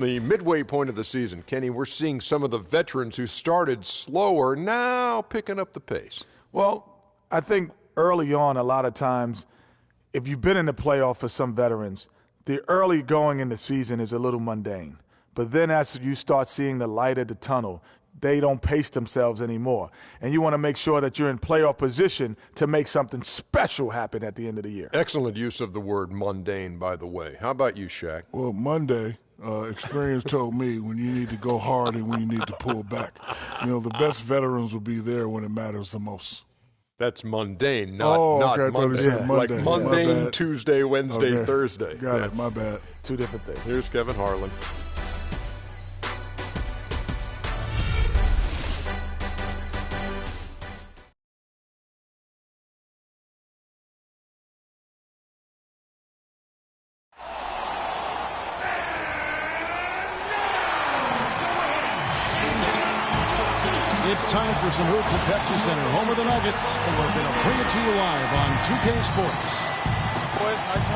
The midway point of the season, Kenny, we're seeing some of the veterans who started slower now picking up the pace. Well, I think early on, a lot of times, if you've been in the playoff for some veterans, the early going in the season is a little mundane. But then as you start seeing the light at the tunnel, they don't pace themselves anymore. And you want to make sure that you're in playoff position to make something special happen at the end of the year. Excellent use of the word mundane, by the way. How about you, Shaq? Well, Monday, experience told me when you need to go hard and when you need to pull back. You know, the best veterans will be there when it matters the most. That's mundane, not okay, I thought Monday. he said Monday. Like mundane, Tuesday, Wednesday, Thursday. Got it, my bad. Two different things. Here's Kevin Harlan. It's time for some hoops at Pepsi Center, home of the Nuggets, and we're going to bring it to you live on 2K Sports.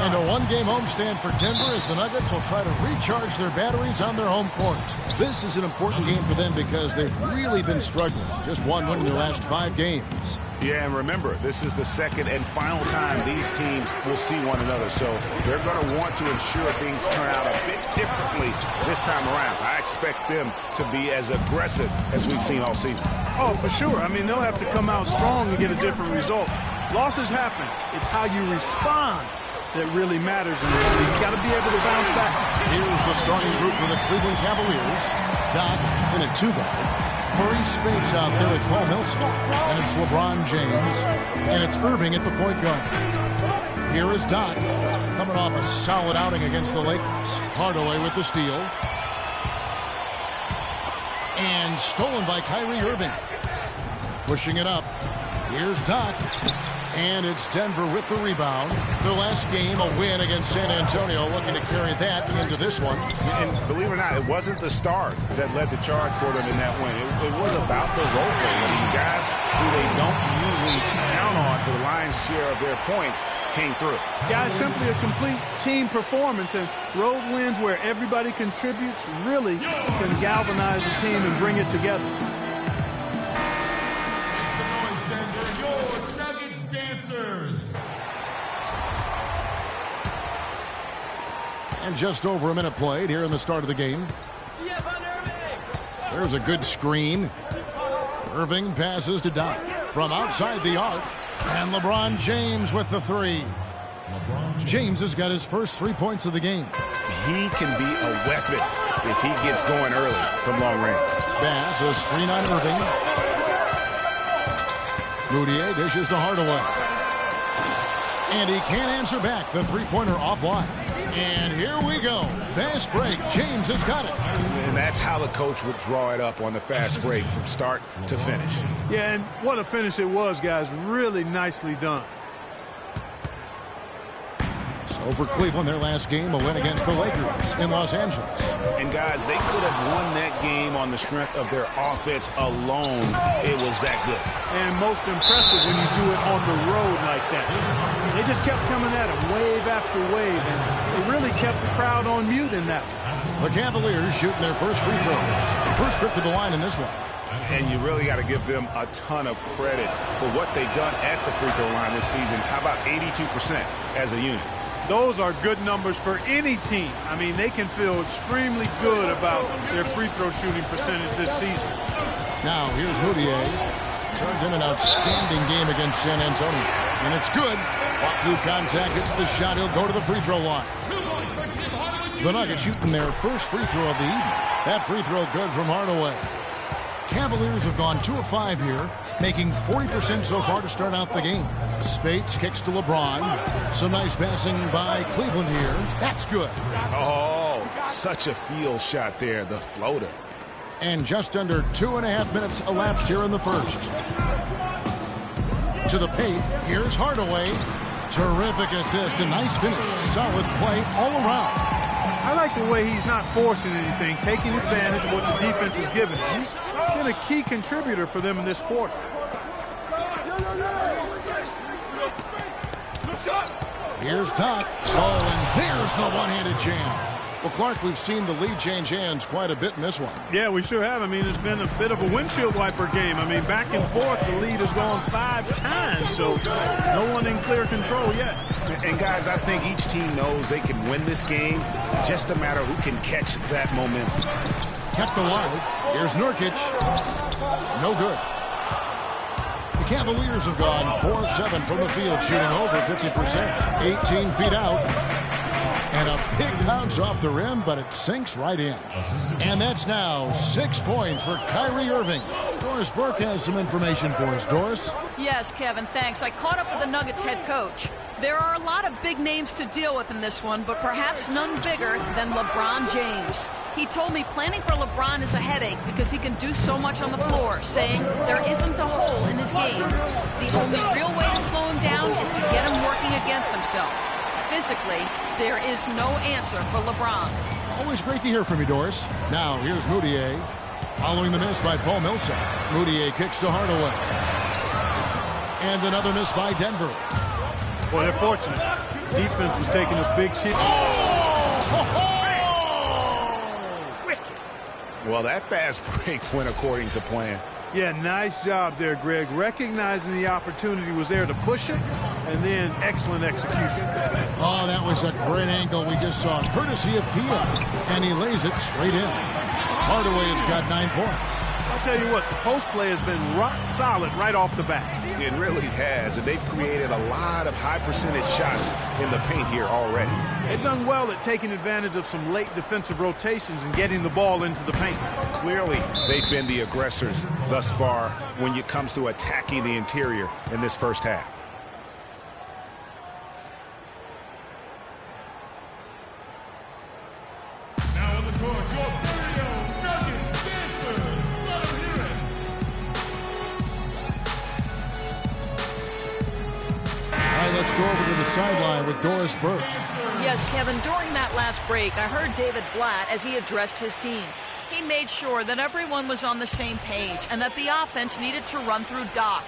And a one-game homestand for Denver as the Nuggets will try to recharge their batteries on their home court. This is an important game for them because they've really been struggling. Just one win in their last 5 games. Yeah, and remember, this is the second and final time these teams will see one another. So they're going to want to ensure things turn out a bit differently this time around. I expect them to be as aggressive as we've seen all season. Oh, for sure. I mean, they'll have to come out strong and get a different result. Losses happen. It's how you respond that really matters in this league. You got to be able to bounce back. Here's the starting group for the Cleveland Cavaliers. Doc in a 2-guard. Murray Spates out there with Paul Millsap. And it's LeBron James. And it's Irving at the point guard. Here is Doc coming off a solid outing against the Lakers. Hardaway with the steal. And stolen by Kyrie Irving. Pushing it up. Here's Doc. And it's Denver with the rebound. Their last game, a win against San Antonio, looking to carry that into this one. And believe it or not, it wasn't the stars that led the charge for them in that win. It was about the role play. I mean, guys who they don't usually count on for the lion's share of their points came through. Guys, simply a complete team performance, and road wins where everybody contributes really can galvanize the team and bring it together. And just over a minute played here in the start of the game. There's a good screen. Irving passes to Doc from outside the arc. And LeBron James with the 3. James has got his first 3 points of the game. He can be a weapon if he gets going early from long range. Bass, a screen on Irving. Moutier dishes to Hardaway. And he can't answer back. The 3-pointer offline. And here we go. Fast break. James has got it. And that's how the coach would draw it up on the fast break from start to finish. Yeah, and what a finish it was, guys. Really nicely done. So for Cleveland, their last game, a win against the Lakers in Los Angeles. And guys, they could have won that game on the strength of their offense alone. It was that good. And most impressive when you do it on the road like that. They just kept coming at him wave after wave, and they really kept the crowd on mute in that one. The Cavaliers shooting their first free throws. First trip to the line in this one. And you really got to give them a ton of credit for what they've done at the free throw line this season. How about 82% as a unit? Those are good numbers for any team. I mean, they can feel extremely good about their free throw shooting percentage this season. Now, here's Moutier. Turned in an outstanding game against San Antonio. And it's good. Walk through contact, hits the shot. He'll go to the free throw line. The Nuggets shooting their first free throw of the evening. That free throw good from Hardaway. Cavaliers have gone 2 of 5 here, making 40% so far to start out the game. Spates kicks to LeBron. Some nice passing by Cleveland here. That's good. Oh, such a field shot there, the floater. And just under 2.5 minutes elapsed here in the first. To the paint, here's Hardaway. Terrific assist, a nice finish. Solid play all around. I like the way he's not forcing anything, taking advantage of what the defense is giving him. He's been a key contributor for them in this quarter. Here's Doc. Oh, and there's the one-handed jam. Well, Clark, we've seen the lead change hands quite a bit in this one. Yeah, we sure have. I mean, it's been a bit of a windshield wiper game. I mean, back and forth, the lead has gone 5 times, so no one in clear control yet. And, guys, I think each team knows they can win this game. Just a matter who can catch that momentum. Kept alive. Here's Nurkic. No good. The Cavaliers have gone 4-7 from the field, shooting over 50%. 18 feet out. And a big bounce off the rim, but it sinks right in. And that's now 6 points for Kyrie Irving. Doris Burke has some information for us. Doris? Yes, Kevin, thanks. I caught up with the Nuggets head coach. There are a lot of big names to deal with in this one, but perhaps none bigger than LeBron James. He told me planning for LeBron is a headache because he can do so much on the floor, saying there isn't a hole in his game. The only real way to slow him down is to get him working against himself. Physically, there is no answer for LeBron. Always great to hear from you, Doris. Now, here's Moutier. Following the miss by Paul Millsap. Moutier kicks to Hardaway. And another miss by Denver. Well, they're fortunate. Defense was taking a big chip. Well, that fast break went according to plan. Yeah, nice job there, Greg. Recognizing the opportunity was there to push it, and then excellent execution. Oh, that was a great angle we just saw, courtesy of Kia. And he lays it straight in. Hardaway has got 9 points. I'll tell you what, the post play has been rock solid right off the bat. It really has, and they've created a lot of high percentage shots in the paint here already. They've done well at taking advantage of some late defensive rotations and getting the ball into the paint. Clearly, they've been the aggressors thus far when it comes to attacking the interior in this first half. Now on the court, your Brio Nuggets dancers. Let them hear it. All right, let's go over to the sideline with Doris Burke. Yes, Kevin, during that last break, I heard David Blatt as he addressed his team. He made sure that everyone was on the same page and that the offense needed to run through Doc.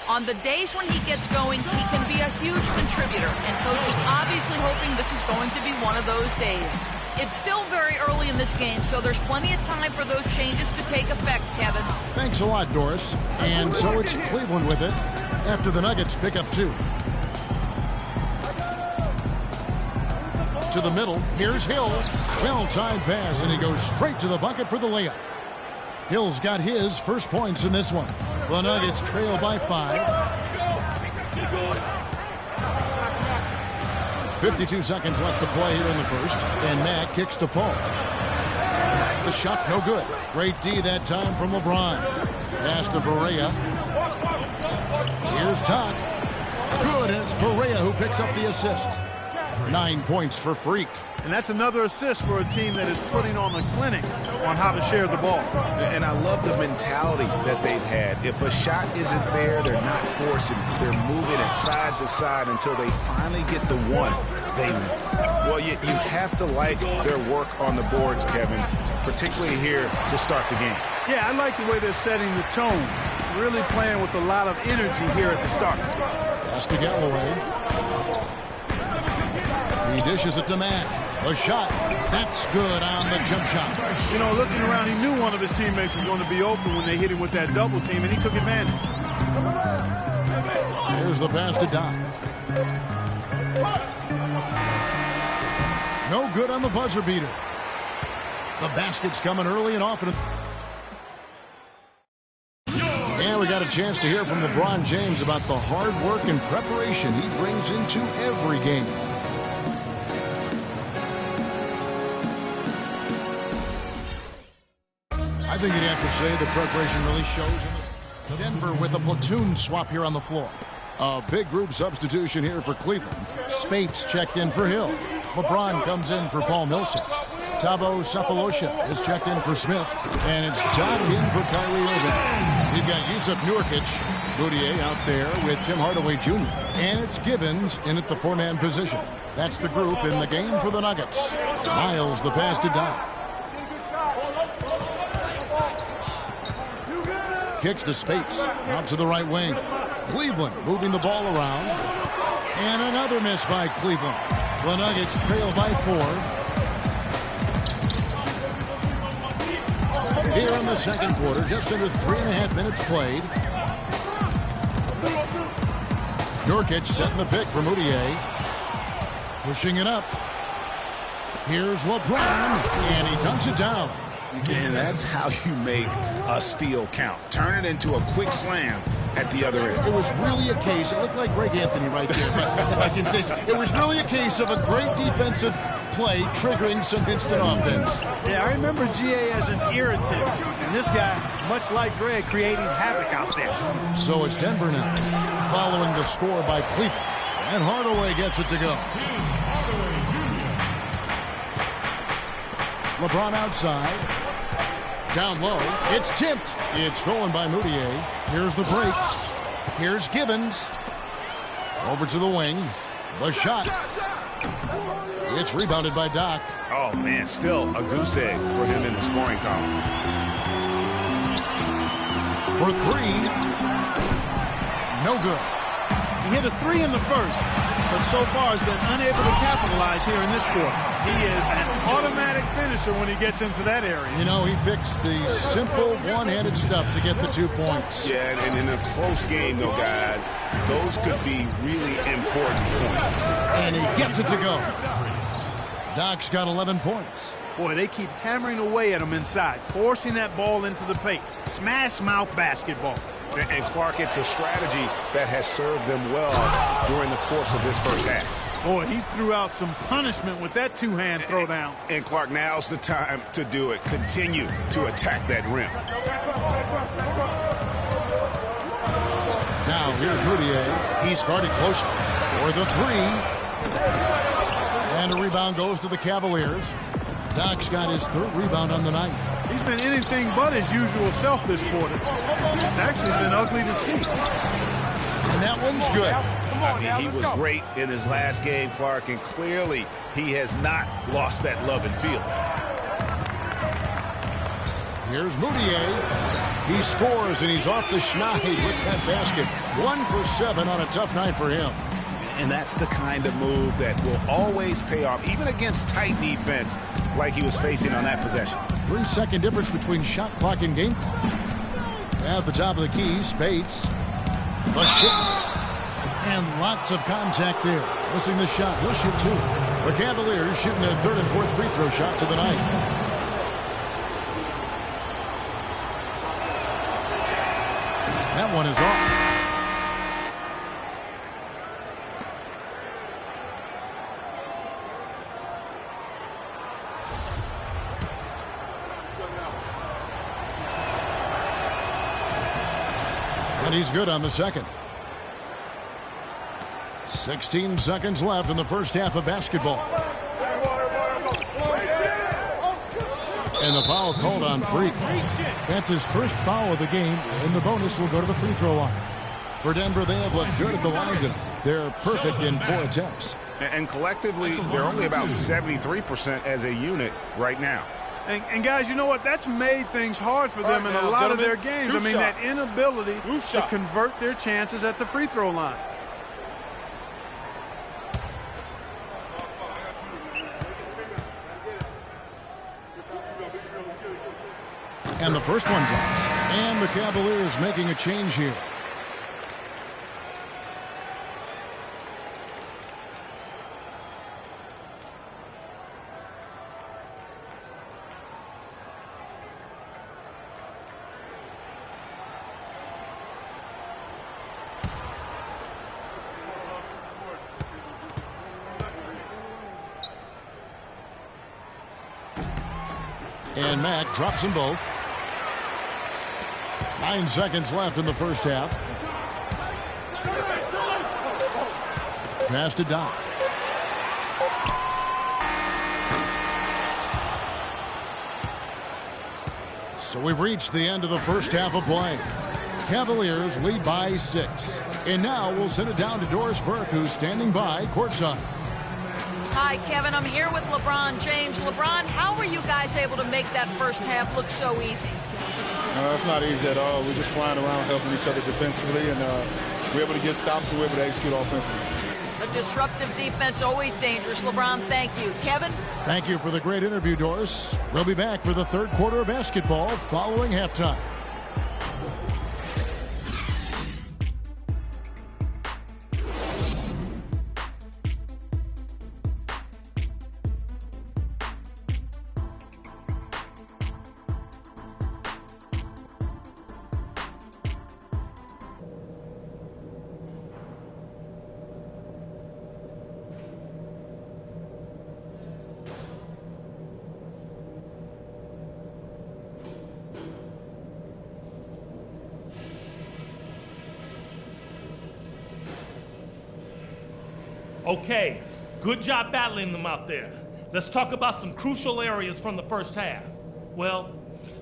On the days when he gets going, he can be a huge contributor, and Coach is obviously hoping this is going to be one of those days. It's still very early in this game, so there's plenty of time for those changes to take effect, Kevin. Thanks a lot, Doris. And so it's Cleveland with it after the Nuggets pick up 2. To the middle, here's Hill. Well-timed pass, and he goes straight to the bucket for the layup. Hill's got his first points in this one. The Nuggets trail by 5. 52 seconds left to play here in the first, and Matt kicks to Paul. The shot no good. Great D that time from LeBron. Pass to Barea. Here's Doc. Good, and it's Barea who picks up the assist. 9 points for Freak. And that's another assist for a team that is putting on a clinic on how to share the ball. And I love the mentality that they've had. If a shot isn't there, they're not forcing it. They're moving it side to side until they finally get the one they want. Well, you have to like their work on the boards, Kevin, particularly here to start the game. Yeah, I like the way they're setting the tone. Really playing with a lot of energy here at the start. Pass to Galloway. He dishes it to Matt. A shot. That's good on the jump shot. You know, looking around, he knew one of his teammates was going to be open when they hit him with that double team, and he took advantage. Here's the pass to Doc. No good on the buzzer beater. The basket's coming early and often. And we got a chance to hear from LeBron James about the hard work and preparation he brings into every game. I think you'd have to say the preparation really shows in Denver with a platoon swap here on the floor. A big group substitution here for Cleveland. Spates checked in for Hill. LeBron comes in for Paul Millsap. Thabo Sefolosha is checked in for Smith. And it's Doc in for Kyrie Irving. We've got Yusuf Nurkic, Moutier out there with Tim Hardaway Jr. And it's Gibbons in at the 4-man position. That's the group in the game for the Nuggets. Miles the pass to Doc. Kicks to Spates, out to the right wing. Cleveland moving the ball around. And another miss by Cleveland. The Nuggets trail by 4. Here in the second quarter, just under 3.5 minutes played. Nurkic setting the pick for Moutier. Pushing it up. Here's LeBron, and he dunks it down. And that's how you make a steal count. Turn it into a quick slam at the other end. It was really a case, it looked like Greg Anthony right there, if I can say so. It was really a case of a great defensive play triggering some instant offense. Yeah, I remember GA as an irritant. And this guy, much like Greg, creating havoc out there. So it's Denver now, following the score by Cleveland. And Hardaway gets it to go. LeBron outside. Down low. It's tipped. It's stolen by Moutier. Here's the break. Here's Gibbons. Over to the wing. The shot. It's rebounded by Doc. Oh, man, still a goose egg for him in the scoring column. For three. No good. He hit a three in the first, but so far has been unable to capitalize here in this quarter. He is an automatic finisher when he gets into that area. You know, he fixed the simple one-handed stuff to get the 2 points. Yeah, and in a close game, though, guys, those could be really important points. And he gets it to go. Doc's got 11 points. Boy, they keep hammering away at him inside, forcing that ball into the paint. Smash mouth basketball. And Clark, it's a strategy that has served them well during the course of this first half. Boy, he threw out some punishment with that two-hand throwdown. And Clark, now's the time to do it. Continue to attack that rim. Now here's Moutier. He's guarded closely for the three. And the rebound goes to the Cavaliers. Doc's got his third rebound on the night. He's been anything but his usual self this quarter. It's actually been ugly to see. And that one's good. He was great in his last game, Clark, and clearly he has not lost that love and feel. Here's Moutier. He scores, and he's off the schneid with that basket. 1 for 7 on a tough night for him. And that's the kind of move that will always pay off, even against tight defense like he was facing on that possession. 3-second difference between shot clock and game clock. At the top of the key, Spates. The shot. And lots of contact there. Missing the shot. He'll shoot two. The Cavaliers shooting their third and fourth free throw shots of the night. That one is off. And he's good on the second. 16 seconds left in the first half of basketball. And the foul called on Freak. That's his first foul of the game, and the bonus will go to the free throw line. For Denver, they have looked good at the line, and they're perfect in 4 attempts. And collectively, they're only about 73% as a unit right now. And guys, you know what? That's made things hard for them in a lot of their games. I mean, that inability to convert their chances at the free throw line. And the first one drops. And the Cavaliers making a change here. And Mack drops them both. 9 seconds left in the first half. Pass to Doc. So we've reached the end of the first half of play. Cavaliers lead by 6. And now we'll send it down to Doris Burke, who's standing by courtside. Hi, Kevin. I'm here with LeBron James. LeBron, how were you guys able to make that first half look so easy? It's not easy at all. We're just flying around helping each other defensively, and we're able to get stops and we're able to execute offensively. A disruptive defense, always dangerous. LeBron, thank you. Kevin? Thank you for the great interview, Doris. We'll be back for the third quarter of basketball following halftime. Okay, good job battling them out there. Let's talk about some crucial areas from the first half. Well,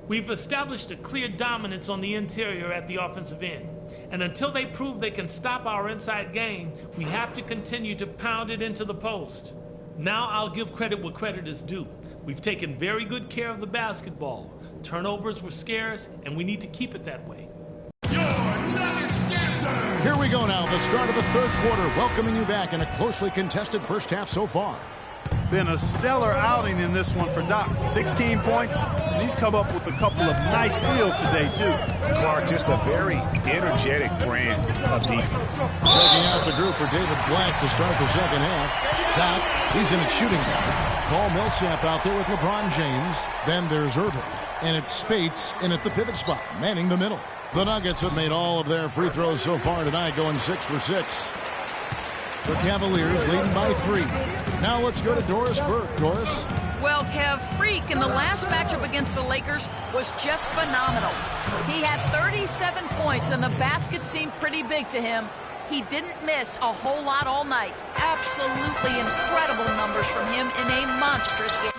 we've established a clear dominance on the interior at the offensive end. And until they prove they can stop our inside game, we have to continue to pound it into the post. Now I'll give credit where credit is due. We've taken very good care of the basketball. Turnovers were scarce, and we need to keep it that way. Here we go now, the start of the third quarter, welcoming you back in a closely contested first half so far. Been a stellar outing in this one for Doc. 16 points, and he's come up with a couple of nice steals today, too. Clark, just a very energetic brand of defense. Checking out the group for David Black to start the second half. Doc, he's in at shooting guard. Paul Millsap out there with LeBron James. Then there's Irving. And it's Spates in at the pivot spot, manning the middle. The Nuggets have made all of their free throws so far tonight, going 6 for 6. The Cavaliers leading by 3. Now let's go to Doris Burke. Doris? Well, Kev, Freak in the last matchup against the Lakers was just phenomenal. He had 37 points, and the basket seemed pretty big to him. He didn't miss a whole lot all night. Absolutely incredible numbers from him in a monstrous game.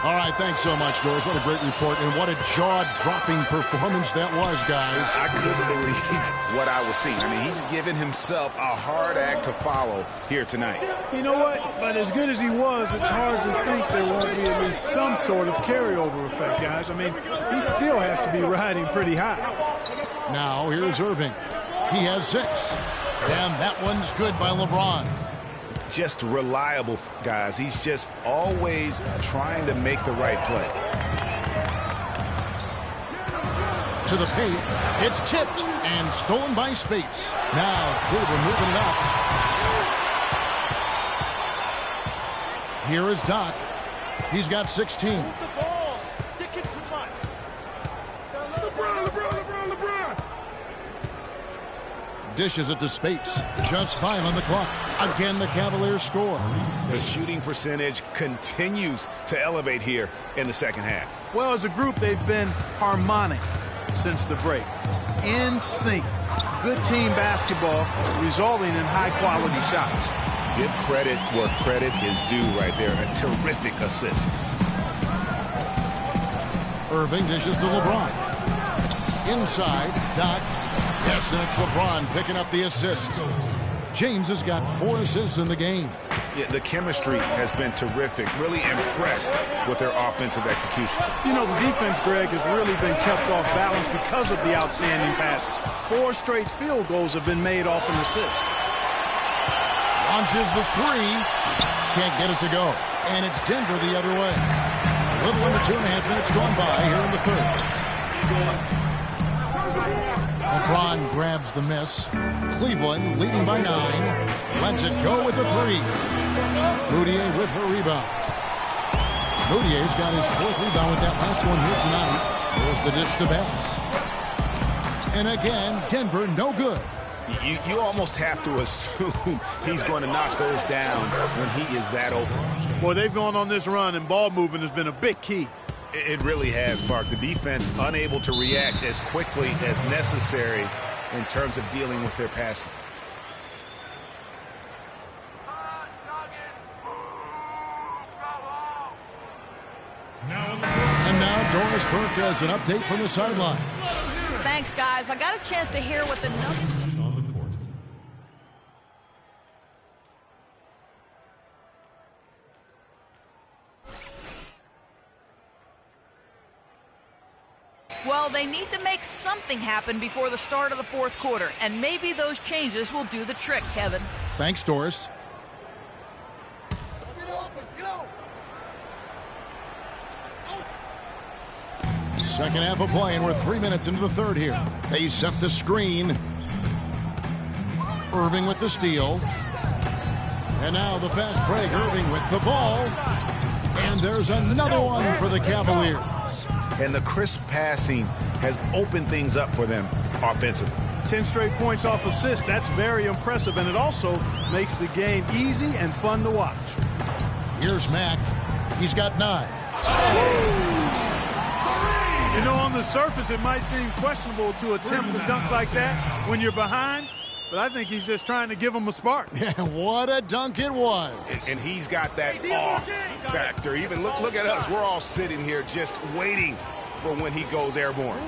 All right, thanks so much, Doris. What a great report, and what a jaw-dropping performance that was, guys. I couldn't believe what I was seeing. I mean, he's given himself a hard act to follow here tonight. You know what? But as good as he was, it's hard to think there won't be at least some sort of carryover effect, guys. I mean, he still has to be riding pretty high. Now, here's Irving. He has 6. And that one's good by LeBron. Just reliable, guys. He's just always trying to make the right play. To the paint. It's tipped and stolen by Spates. Now, Cleveland moving it up. Here is Doc. He's got 16. Move the ball. Stick it too much. LeBron. Dishes it to Spates. Just 5 on the clock. Again, the Cavaliers score. The shooting percentage continues to elevate here in the second half. Well, as a group, they've been harmonic since the break. In sync. Good team basketball resulting in high-quality shots. Give credit where credit is due right there. A terrific assist. Irving dishes to LeBron. Inside, Doc. Yes, and it's LeBron picking up the assist. James has got 4 assists in the game. Yeah, the chemistry has been terrific. Really impressed with their offensive execution. You know, the defense, Greg, has really been kept off balance because of the outstanding passes. 4 straight field goals have been made off an assist. Launches the 3. Can't get it to go. And it's Denver the other way. A little under 2.5 minutes gone by here in the third. LeBron grabs the miss. Cleveland leading by 9. Lets it go with the 3. Moutier with the rebound. Moutier's got his 4th rebound with that last one here tonight. There's the dish to Bass. And again, Denver no good. You almost have to assume he's going to knock those down when he is that open. Boy, they've gone on this run, and ball movement has been a big key. It really has, Mark. The defense unable to react as quickly as necessary in terms of dealing with their passing. And now Doris Burke has an update from the sideline. Thanks, guys. I got a chance to hear what the Nuggets... on the court. Well, they need to make something happen before the start of the fourth quarter, and maybe those changes will do the trick, Kevin. Thanks, Doris. Second half of play, and we're 3 minutes into the third here. They set the screen. Irving with the steal. And now the fast break. Irving with the ball. And there's another one for the Cavaliers. And the crisp passing has opened things up for them offensively. 10 straight points off assists. That's very impressive, and it also makes the game easy and fun to watch. Here's Mack. He's got 9. You know, on the surface, it might seem questionable to attempt to dunk like that when you're behind, but I think he's just trying to give him a spark. Yeah, what a dunk it was. And he's got that awe factor. Even look at us. We're all sitting here just waiting for when he goes airborne.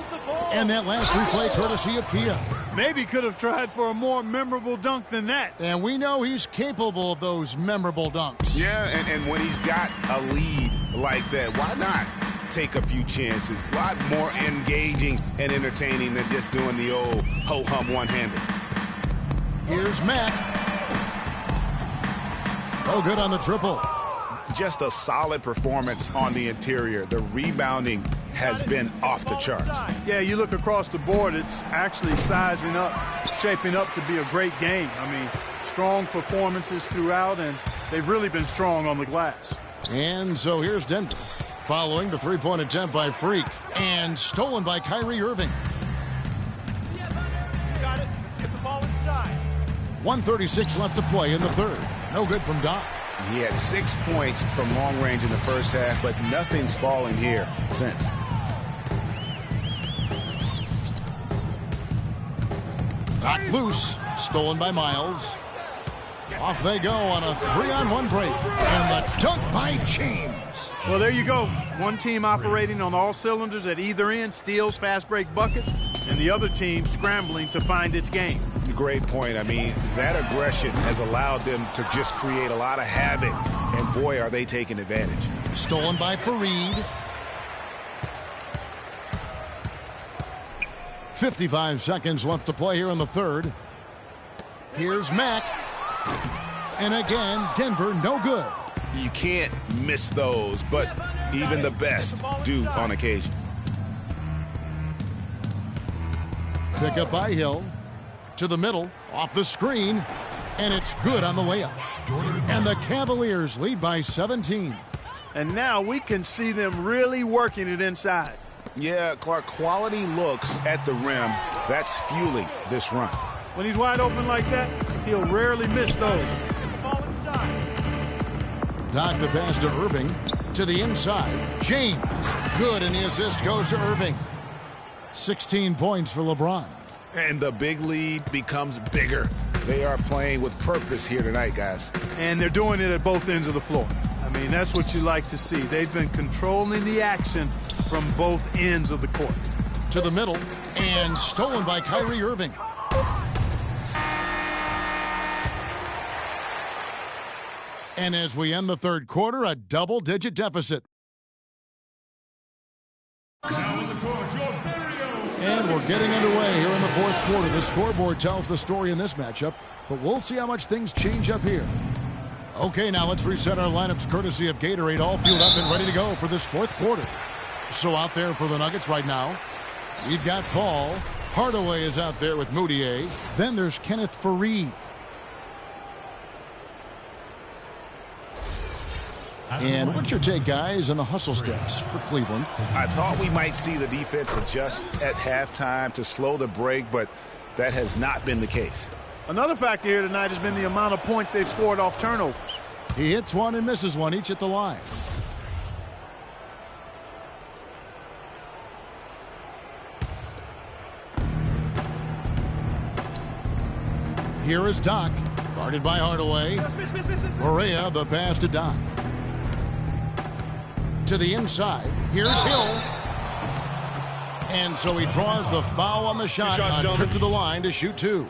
And that last replay courtesy of Kia. Maybe could have tried for a more memorable dunk than that. And we know he's capable of those memorable dunks. Yeah, and when he's got a lead like that, why not take a few chances? A lot more engaging and entertaining than just doing the old ho-hum one-handed. Here's Matt. Oh, good on the triple. Just a solid performance on the interior. The rebounding has been off the charts. Yeah, you look across the board, it's actually sizing up, shaping up to be a great game. I mean, strong performances throughout, and they've really been strong on the glass. And so here's Denver, following the three-point attempt by Freak, and stolen by Kyrie Irving. You got it. Let's get the ball inside. 1:36 left to play in the third. No good from Doc. He had 6 points from long range in the first half, but nothing's fallen here since. Not loose. Stolen by Miles. Off they go on a 3-on-1 break. And the dunk by James. Well, there you go. One team operating on all cylinders at either end, steals, fast break buckets, and the other team scrambling to find its game. Great point. I mean, that aggression has allowed them to just create a lot of havoc, and boy, are they taking advantage. Stolen by Fareed. 55 seconds left to play here in the third. Here's Mack. And again, Denver no good. You can't miss those, but even the best do on occasion. Pick up by Hill. To the middle, off the screen, and it's good on the layup. And the Cavaliers lead by 17. And now we can see them really working it inside. Yeah, Clark, quality looks at the rim. That's fueling this run. When he's wide open like that, he'll rarely miss those. Get the ball inside. Doc the pass to Irving. To the inside. James. Good, and the assist goes to Irving. 16 points for LeBron. And the big lead becomes bigger. They are playing with purpose here tonight, guys. And they're doing it at both ends of the floor. I mean, that's what you like to see. They've been controlling the action from both ends of the court. To the middle, and stolen by Kyrie Irving. And as we end the third quarter, a double-digit deficit. Now on the court, your very own. And we're getting underway here in the fourth quarter. The scoreboard tells the story in this matchup, but we'll see how much things change up here. Okay, now let's reset our lineups courtesy of Gatorade, all fueled up and ready to go for this fourth quarter. So out there for the Nuggets right now, we've got Paul. Hardaway is out there with Moutier. Then there's Kenneth Fareed. And what's your take, guys, on the hustle steps for Cleveland? I thought we might see the defense adjust at halftime to slow the break, but that has not been the case. Another factor here tonight has been the amount of points they've scored off turnovers. He hits one and misses one, each at the line. Here is Doc, guarded by Hardaway. Correa, the pass to Doc. To the inside, here's Hill. And so he draws the foul on the shot, on trip to the line to shoot two.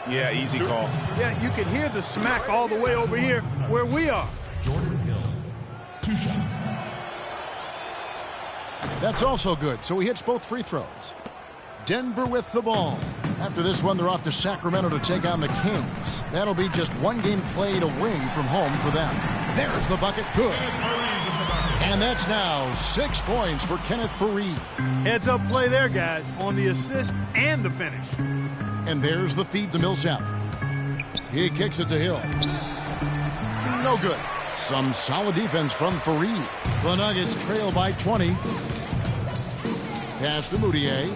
Yeah, easy call. Yeah, you can hear the smack all the way over here where we are. Jordan Hill, 2 shots. That's also good, so he hits both free throws. Denver with the ball. After this one, they're off to Sacramento to take on the Kings. That'll be just one game played away from home for them. There's the bucket, good. And that's now 6 points for Kenneth Faried. Heads up play there, guys, on the assist and the finish. And there's the feed to Millsap. He kicks it to Hill. No good. Some solid defense from Faried. The Nuggets trail by 20. Pass to Moutier.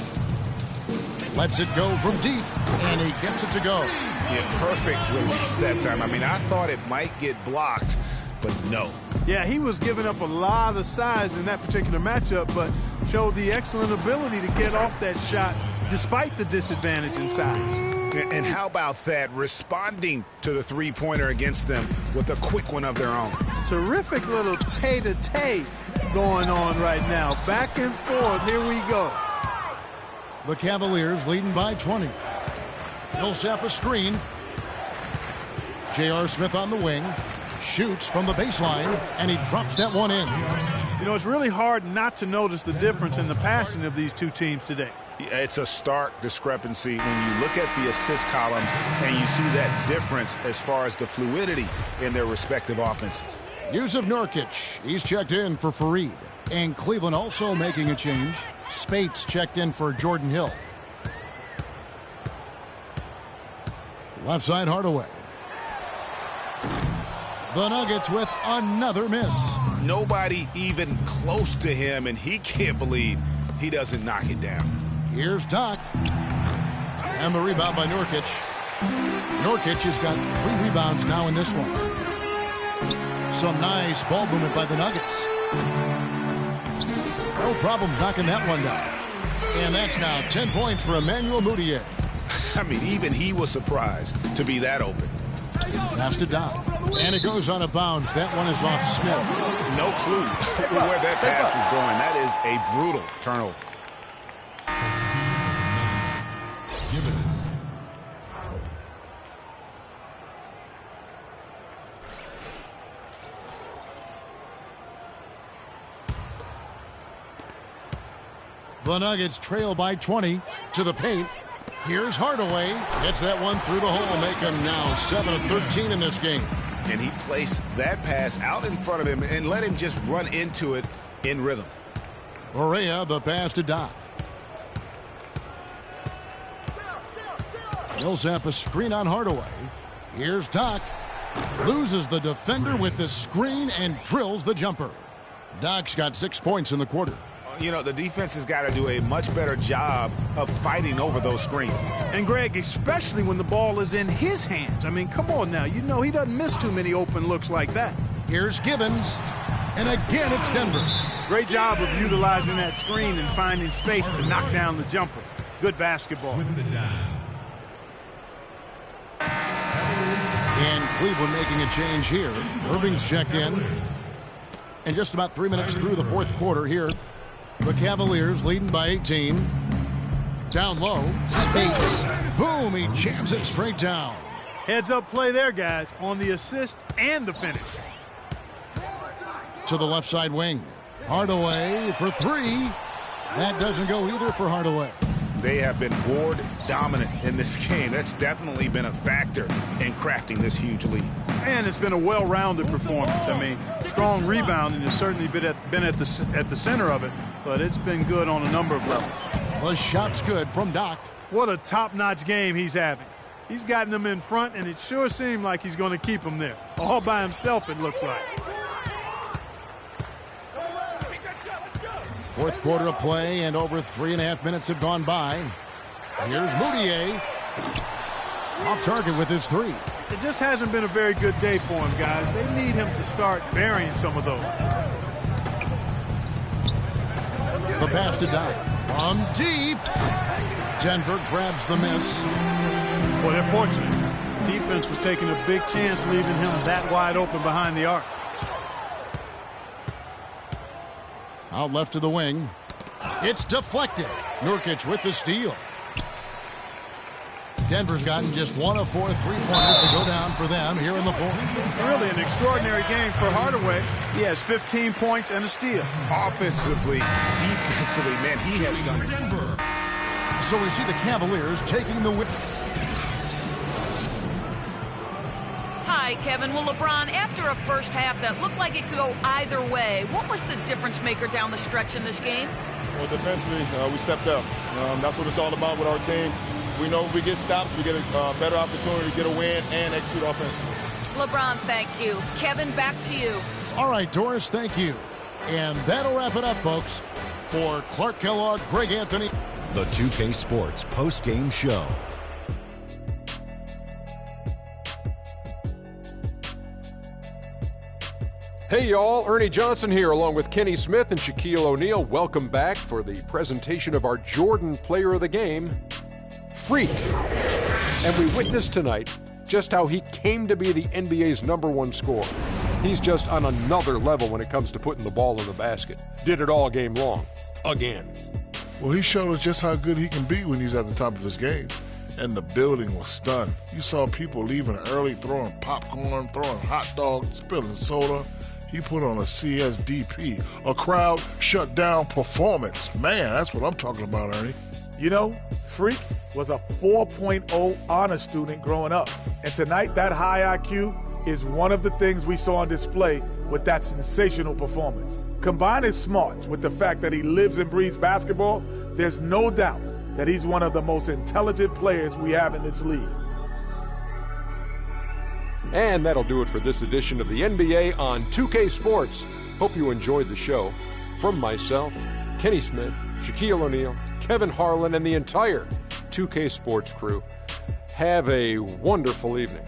Lets it go from deep, and he gets it to go. Yeah, perfect release that time. I mean, I thought it might get blocked, but no. Yeah, he was giving up a lot of size in that particular matchup, but showed the excellent ability to get off that shot despite the disadvantage in size. And how about that, responding to the three-pointer against them with a quick one of their own. Terrific little tay-to-tay going on right now. Back and forth, here we go. The Cavaliers leading by 20. Millsap a screen. J.R. Smith on the wing. Shoots from the baseline, and he drops that one in. You know, it's really hard not to notice the difference in the passing of these two teams today. It's a stark discrepancy when you look at the assist columns and you see that difference as far as the fluidity in their respective offenses. Yusuf Nurkic, he's checked in for Faried. And Cleveland also making a change. Spates checked in for Jordan Hill. Left side Hardaway. The Nuggets with another miss. Nobody even close to him, and he can't believe he doesn't knock it down. Here's Doc. And the rebound by Nurkic. Nurkic has got 3 rebounds now in this one. Some nice ball movement by the Nuggets. No problems knocking that one down. And that's now 10 points for Emmanuel Moutier. I mean, even he was surprised to be that open. Pass to Doc. And it goes on a bounce. That one is off Smith. No clue where that pass was going. That is a brutal turnover. The Nuggets trail by 20 to the paint. Here's Hardaway. Gets that one through the hole, make him now 7 of 13 in this game. And he placed that pass out in front of him and let him just run into it in rhythm. Correa, the pass to Doc. Millsap a screen on Hardaway. Here's Doc. Loses the defender with the screen and drills the jumper. Doc's got 6 points in the quarter. You know, the defense has got to do a much better job of fighting over those screens. And, Greg, especially when the ball is in his hands. I mean, come on now. You know he doesn't miss too many open looks like that. Here's Gibbons. And again, it's Denver. Great job of utilizing that screen and finding space to knock down the jumper. Good basketball. And Cleveland making a change here. Irving's checked in. And just about 3 minutes through the fourth quarter here. The Cavaliers leading by 18. Down low. Space. Boom, he jams it straight down. Heads up play there, guys, on the assist and the finish. To the left side wing. Hardaway for 3. That doesn't go either for Hardaway. They have been board dominant in this game. That's definitely been a factor in crafting this huge lead. And it's been a well-rounded performance. I mean, strong rebounding has certainly been at the center of it, but it's been good on a number of levels. The shot's good from Doc. What a top-notch game he's having. He's gotten them in front, and it sure seemed like he's going to keep them there. All by himself, it looks like. Fourth quarter of play, and over 3.5 minutes have gone by. Here's Moutier. Off target with his three. It just hasn't been a very good day for him, guys. They need him to start burying some of those. The pass to Doc. From deep. Denver grabs the miss. Well, they're fortunate. Defense was taking a big chance leaving him that wide open behind the arc. Out left to the wing. It's deflected. Nurkic with the steal. Denver's gotten just 1 of 4 3-pointers to go down for them here in the fourth. Really an extraordinary game for Hardaway. He has 15 points and a steal. Offensively, defensively, man, he has done it. So we see the Cavaliers taking the win. Hi, Kevin. Well, LeBron, after a first half that looked like it could go either way, what was the difference maker down the stretch in this game? Well, defensively, we stepped up. That's what it's all about with our team. We know if we get stops, we get a better opportunity to get a win and execute offensively. LeBron, thank you. Kevin, back to you. All right, Doris, thank you. And that'll wrap it up, folks. For Clark Kellogg, Greg Anthony. The 2K Sports post-game show. Hey y'all, Ernie Johnson here along with Kenny Smith and Shaquille O'Neal. Welcome back for the presentation of our Jordan Player of the Game, Freak. And we witnessed tonight just how he came to be the NBA's #1 scorer. He's just on another level when it comes to putting the ball in the basket. Did it all game long. Again. Well, he showed us just how good he can be when he's at the top of his game. And the building was stunned. You saw people leaving early, throwing popcorn, throwing hot dogs, spilling soda. He put on a CSDP, a crowd shut down performance. Man, that's what I'm talking about, Ernie. You know, Freak was a 4.0 honor student growing up. And tonight, that high IQ is one of the things we saw on display with that sensational performance. Combine his smarts with the fact that he lives and breathes basketball, there's no doubt that he's one of the most intelligent players we have in this league. And that'll do it for this edition of the NBA on 2K Sports. Hope you enjoyed the show. From myself, Kenny Smith, Shaquille O'Neal, Kevin Harlan, and the entire 2K Sports crew, have a wonderful evening.